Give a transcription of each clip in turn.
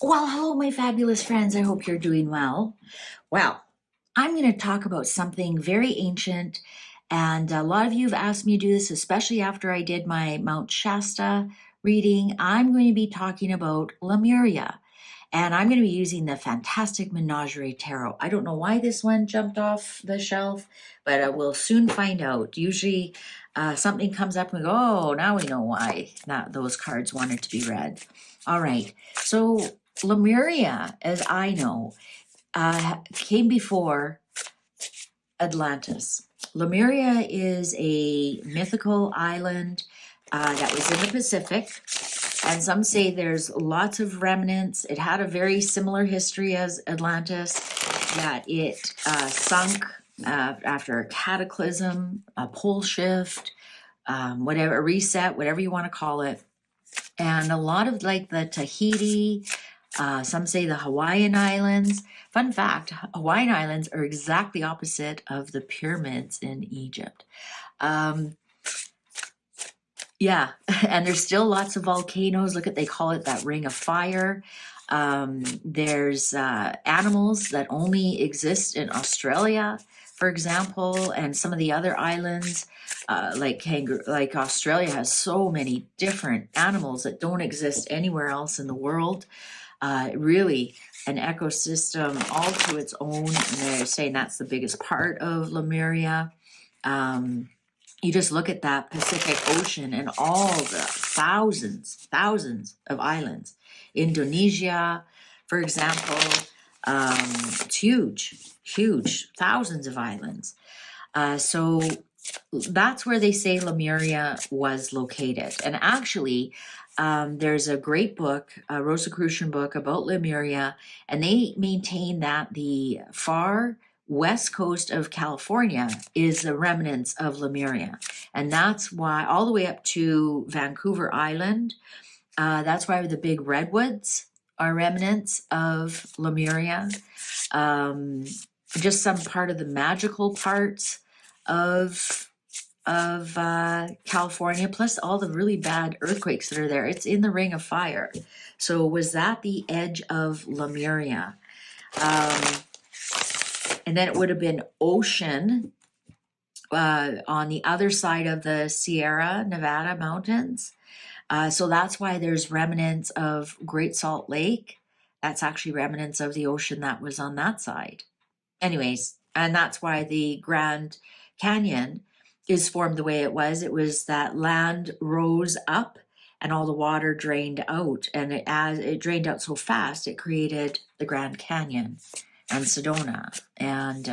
Well, hello, my fabulous friends. I hope you're doing well. Well, I'm going to talk about something very ancient, and a lot of you have asked me to do this, especially after I did my Mount Shasta reading. I'm going to be talking about Lemuria, and I'm going to be using the Fantastic Menagerie Tarot. I don't know why this one jumped off the shelf, but we'll soon find out. Usually, something comes up and we go, oh, now we know why those cards wanted to be read. All right, so Lemuria, as I know, came before Atlantis. Lemuria is a mythical island that was in the Pacific, and some say there's lots of remnants. It had a very similar history as Atlantis, that it sunk after a cataclysm, a pole shift, whatever, a reset, whatever you want to call it. And a lot of like the Tahiti, some say the Hawaiian Islands. Fun fact, Hawaiian Islands are exactly opposite of the pyramids in Egypt. Yeah, and there's still lots of volcanoes. Look at, they call it that ring of fire. There's animals that only exist in Australia, for example, and some of the other islands, like kangaroo, like Australia has so many different animals that don't exist anywhere else in the world. Really an ecosystem all to its own, and they're saying that's the biggest part of Lemuria. You just look at that Pacific Ocean and all the thousands of islands. Indonesia, for example, it's huge, thousands of islands. So that's where they say Lemuria was located. And actually, there's a great book, a Rosicrucian book about Lemuria, and they maintain that the far west coast of California is the remnants of Lemuria. And that's why, all the way up to Vancouver Island, that's why the big redwoods are remnants of Lemuria. Just some part of the magical parts of California, plus all the really bad earthquakes that are there. It's in the Ring of Fire. So was that the edge of Lemuria? And then it would have been ocean on the other side of the Sierra Nevada mountains. So that's why there's remnants of Great Salt Lake. That's actually remnants of the ocean that was on that side. Anyways, and that's why the Grand Canyon is formed the way it was. It was that land rose up and all the water drained out. And as it drained out so fast, it created the Grand Canyon and Sedona and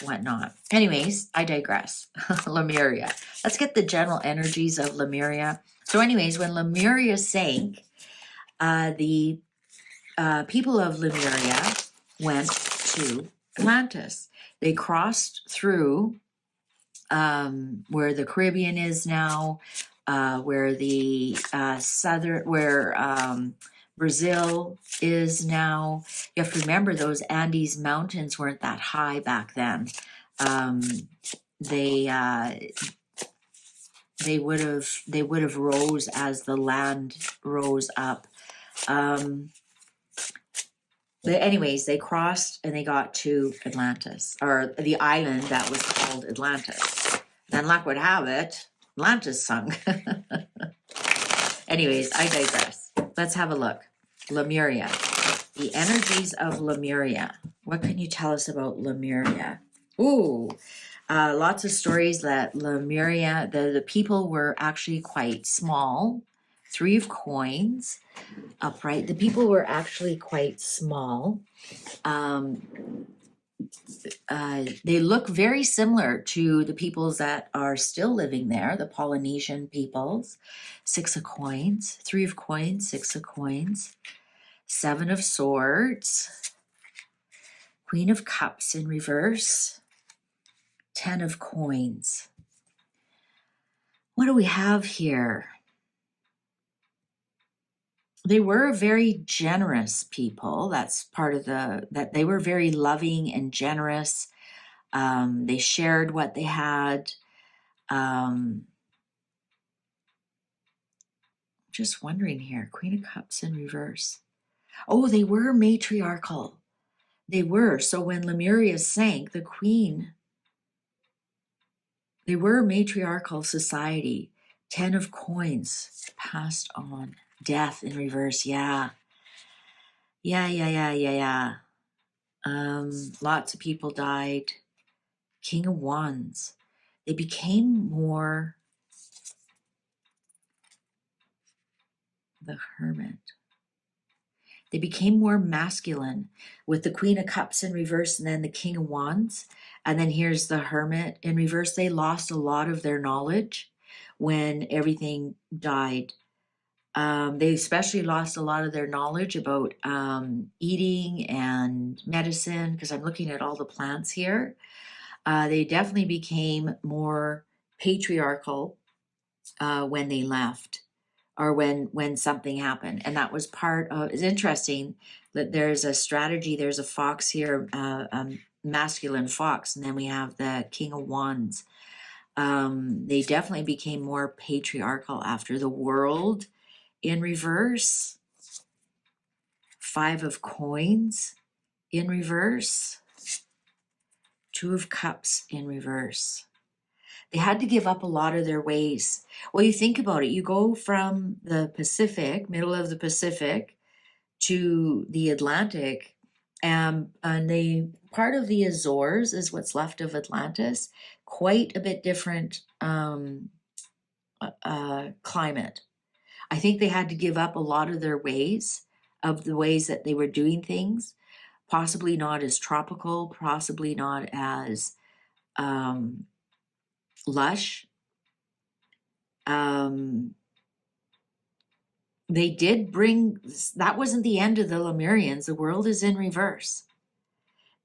whatnot. Anyways, I digress. Lemuria. Let's get the general energies of Lemuria. So anyways, when Lemuria sank, the people of Lemuria went to Atlantis. They crossed through where the Caribbean is now, where the Brazil is now. You have to remember those Andes mountains weren't that high back then. They would have rose as the land rose up. But anyways, they crossed and they got to Atlantis, or the island that was called Atlantis. And luck would have it, Atlantis sunk. Anyways, I digress. Let's have a look. Lemuria. The energies of Lemuria. What can you tell us about Lemuria? Ooh, lots of stories that Lemuria, the people were actually quite small. 3 of coins, upright. The people were actually quite small. They look very similar to the peoples that are still living there, the Polynesian peoples. 6 of coins, 3 of coins, 6 of coins, 7 of swords, Queen of cups in reverse, 10 of coins. What do we have here? They were very generous people. That's part of that they were very loving and generous. They shared what they had. Just wondering here, Queen of Cups in reverse. Oh, they were matriarchal. They were. So when Lemuria sank, the queen, they were a matriarchal society. 10 of coins passed on. Death in reverse. Yeah. Yeah. Lots of people died. King of Wands. They became more the Hermit. They became more masculine with the Queen of Cups in reverse and then the King of Wands. And then here's the Hermit in reverse. They lost a lot of their knowledge when everything died. They especially lost a lot of their knowledge about eating and medicine, because I'm looking at all the plants here. They definitely became more patriarchal when they left, or when something happened. And that was part of, it's interesting that there's a strategy, there's a fox here, masculine fox, and then we have the King of Wands. They definitely became more patriarchal after the World in reverse. 5 of coins in reverse. 2 of cups in reverse. They had to give up a lot of their ways. Well, you think about it, you go from the Pacific, middle of the Pacific, to the Atlantic, and they part of the Azores is what's left of Atlantis. Quite a bit different climate. I think they had to give up a lot of their ways, of the ways that they were doing things, possibly not as tropical, possibly not as lush. They did bring, that wasn't the end of the Lemurians. The world is in reverse.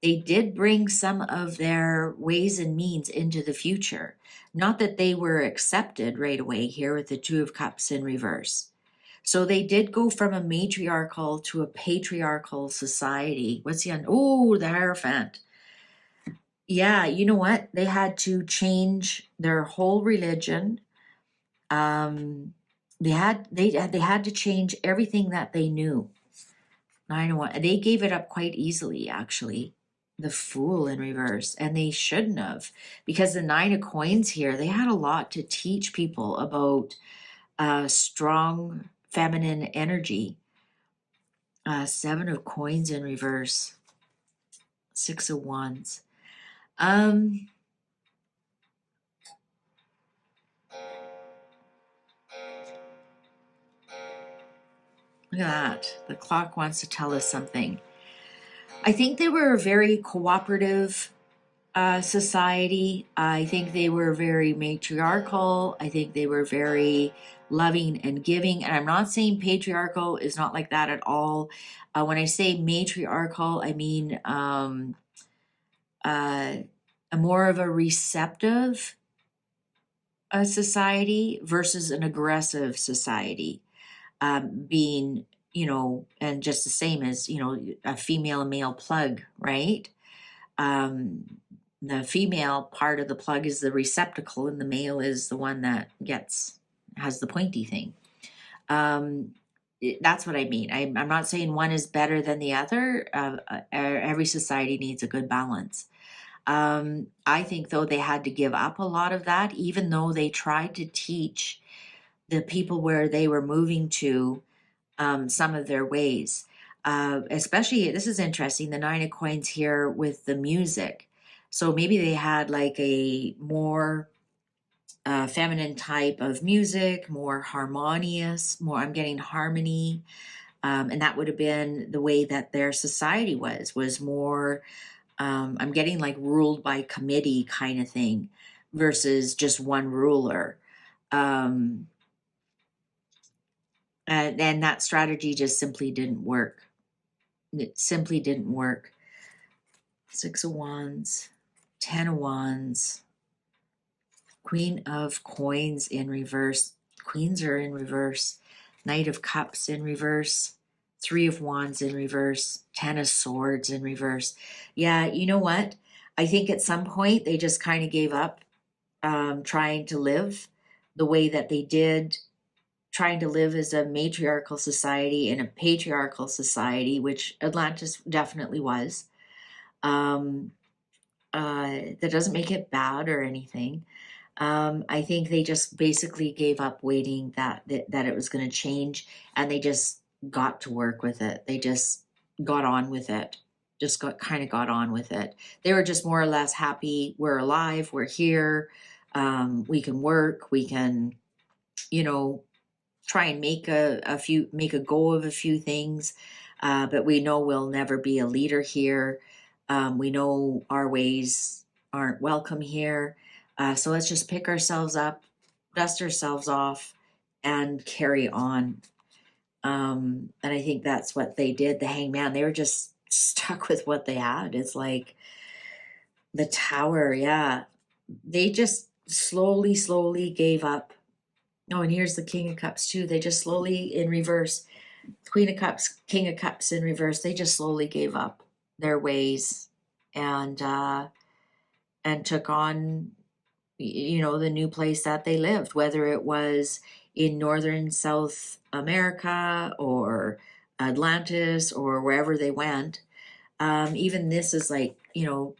They did bring some of their ways and means into the future. Not that they were accepted right away here with the 2 of Cups in reverse. So they did go from a matriarchal to a patriarchal society. What's the end? Oh, the Hierophant. Yeah, you know what? They had to change their whole religion. They had to change everything that they knew. 9 of Wands. They gave it up quite easily, actually. The Fool in reverse, and they shouldn't have, because the 9 of Coins here, they had a lot to teach people about strong feminine energy. 7 of Coins in reverse. 6 of Wands. Look at that. The clock wants to tell us something. I think they were a very cooperative society. I think they were very matriarchal. I think they were very loving and giving. And I'm not saying patriarchal is not like that at all. When I say matriarchal, I mean a more of a receptive society versus an aggressive society. Being, and just the same as, a female and male plug, right? The female part of the plug is the receptacle, and the male is the one that has the pointy thing. That's what I mean. I'm not saying one is better than the other. Every society needs a good balance. I think, though, they had to give up a lot of that, even though they tried to teach the people where they were moving to some of their ways. Especially, this is interesting, the 9 of Coins here with the music. So maybe they had like a more feminine type of music, more harmonious, I'm getting harmony. And that would have been the way that their society was more, I'm getting like ruled by committee kind of thing versus just one ruler. And that strategy just simply didn't work. It simply didn't work. 6 of Wands, 10 of Wands, Queen of Coins in reverse. Queens are in reverse. Knight of Cups in reverse. 3 of Wands in reverse. 10 of Swords in reverse. Yeah, you know what? I think at some point they just kind of gave up trying to live the way that they did trying to live as a matriarchal society in a patriarchal society, which Atlantis definitely was. Um, that doesn't make it bad or anything. I think they just basically gave up waiting that it was going to change, and they just got to work with it. They just got on with it. Just got on with it. They were just more or less happy. We're alive. We're here. We can work. We can, you know, try and make make a go of a few things. But we know we'll never be a leader here. We know our ways aren't welcome here. So let's just pick ourselves up, dust ourselves off, and carry on. And I think that's what they did. The hangman, they were just stuck with what they had. It's like the tower, yeah. They just slowly gave up. Oh, and here's the King of Cups too. They just slowly in reverse. Queen of Cups, King of Cups in reverse. They just slowly gave up their ways and took on, you know, the new place that they lived, whether it was in northern South America or Atlantis or wherever they went. Even this is like, you know,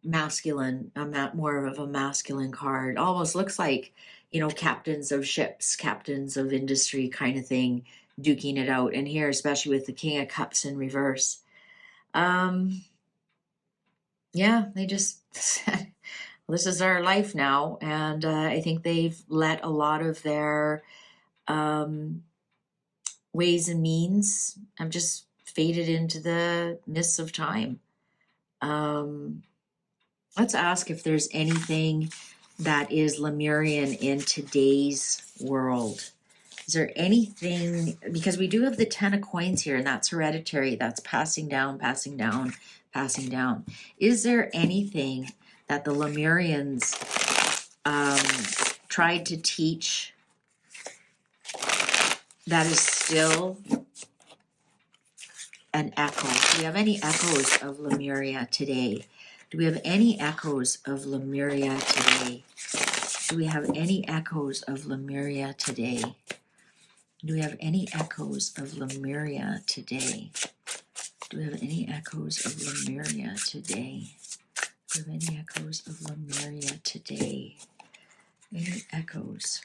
masculine, more of a masculine card. Almost looks like, you know, captains of ships, captains of industry kind of thing, duking it out. And here, especially with the King of Cups in reverse. Yeah, they just said, this is our life now. And I think they've let a lot of their ways and means have just faded into the mists of time. Let's ask if there's anything that is Lemurian in today's world. Is there anything, because we do have the 10 of coins here, and that's hereditary, that's passing down, passing down, passing down. Is there anything that the Lemurians tried to teach that is still an echo? Do we have any echoes of Lemuria today? Do we have any echoes of Lemuria today? Do we have any echoes of Lemuria today? Do we have any echoes of Lemuria today? Do we have any echoes of Lemuria today? Do we have any echoes of Lemuria today? Any echoes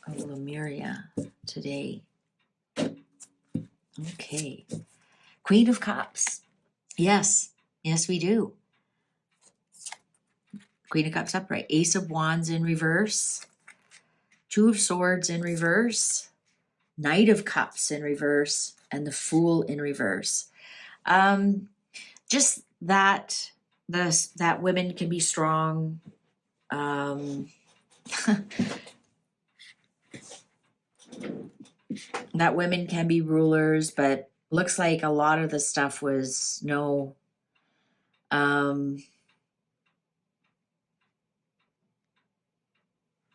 of Lemuria today? Okay. Queen of Cups. Yes. Yes, we do. Queen of Cups upright. Ace of Wands in reverse. Two of Swords in reverse. Knight of Cups in reverse. And the Fool in reverse. Just that that women can be strong. That women can be rulers, but looks like a lot of the stuff was no.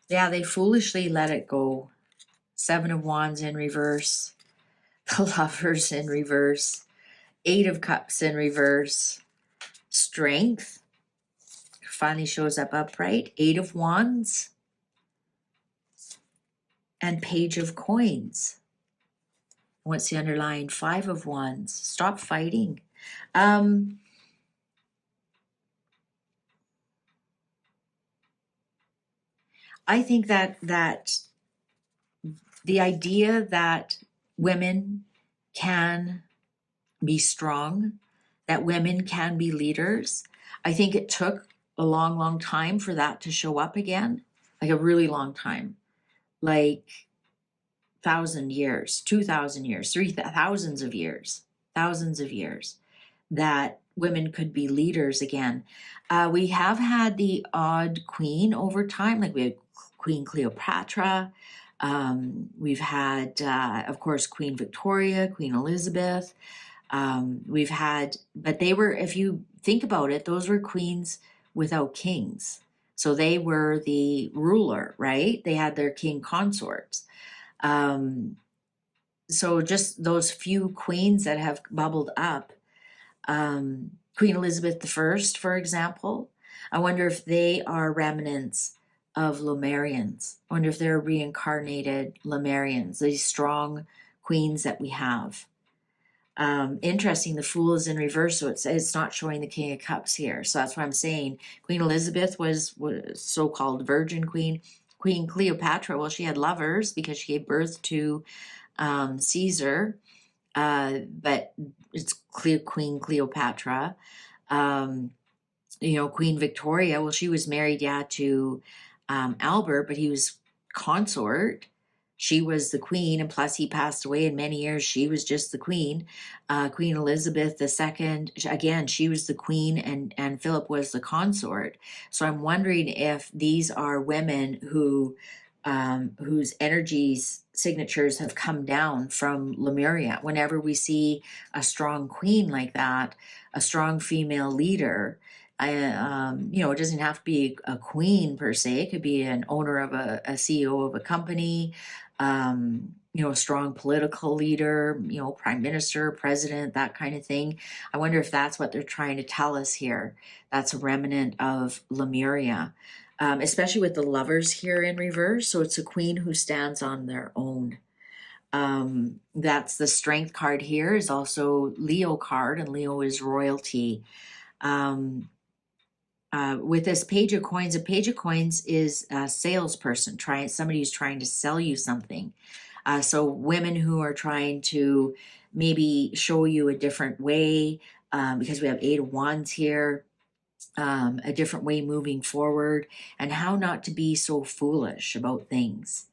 Yeah, they foolishly let it go. Seven of Wands in reverse. The Lovers in reverse. Eight of Cups in reverse. Strength finally shows up upright. Eight of Wands. And Page of Coins. What's the underlying? Five of Wands. Stop fighting. I think that the idea that women can be strong, that women can be leaders, I think it took a long time for that to show up again, like a really long time, like 1,000 years, 2,000 years, 3,000 thousands of years, that women could be leaders again. We have had the odd queen over time, like we had Queen Cleopatra. We've had, of course, Queen Victoria, Queen Elizabeth. We've had, but they were, if you think about it, those were queens without kings. So they were the ruler, right? They had their king consorts. So just those few queens that have bubbled up, Queen Elizabeth I, for example, I wonder if they are remnants of Lemurians. I wonder if they're reincarnated Lemurians, these strong queens that we have. Interesting, the Fool is in reverse, so it's not showing the King of Cups here. So that's what I'm saying. Queen Elizabeth was so-called Virgin Queen. Queen Cleopatra, well, she had lovers because she gave birth to Caesar, but it's Queen Cleopatra. Queen Victoria, well, she was married, to Albert, but he was consort. She was the queen, and plus he passed away in many years. She was just the queen. Queen Elizabeth II, again, she was the queen, and Philip was the consort. So I'm wondering if these are women whose energies signatures have come down from Lemuria. Whenever we see a strong queen like that, a strong female leader, it doesn't have to be a queen per se. It could be an owner of a CEO of a company, a strong political leader, prime minister, president, that kind of thing. I wonder if that's what they're trying to tell us here. That's a remnant of Lemuria, especially with the lovers here in reverse. So it's a queen who stands on their own. That's the strength card here, is also Leo card, and Leo is royalty. With this Page of Coins, a Page of Coins is a salesperson, somebody who's trying to sell you something. So women who are trying to maybe show you a different way, because we have 8 of Wands here, a different way moving forward, and how not to be so foolish about things.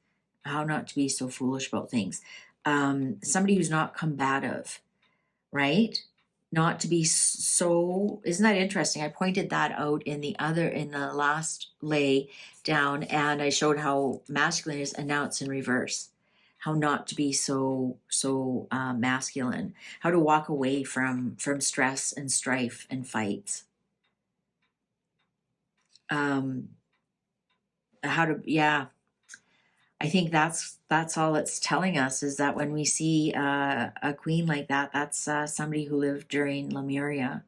How not to be so foolish about things. Somebody who's not combative, right? Not to be so, isn't that interesting? I pointed that out in the last lay down, and I showed how masculine is announced in reverse. How not to be so masculine. How to walk away from stress and strife and fights. I think that's all it's telling us, is that when we see a queen like that, that's somebody who lived during Lemuria,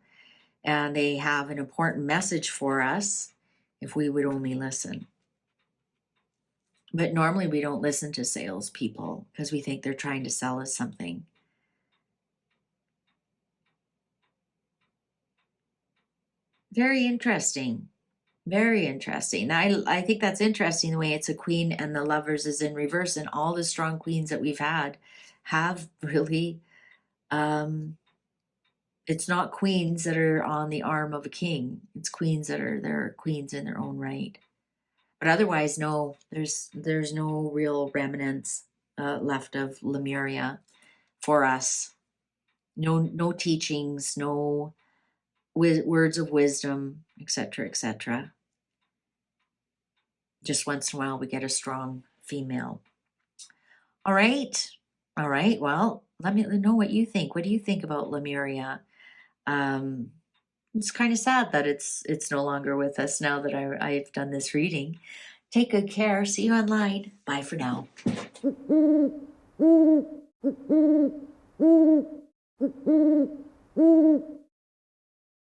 and they have an important message for us if we would only listen. But normally we don't listen to salespeople because we think they're trying to sell us something. Very interesting. Very interesting. I think that's interesting, the way it's a queen and the lovers is in reverse, and all the strong queens that we've had have really, it's not queens that are on the arm of a king. It's queens that they're queens in their own right. But otherwise, no, there's no real remnants left of Lemuria for us. No teachings, no words of wisdom, etc., etc. Just once in a while we get a strong female. All right. Well, let me know what you think. What do you think about Lemuria? It's kind of sad that it's no longer with us now that I've done this reading. Take good care. See you online. Bye for now.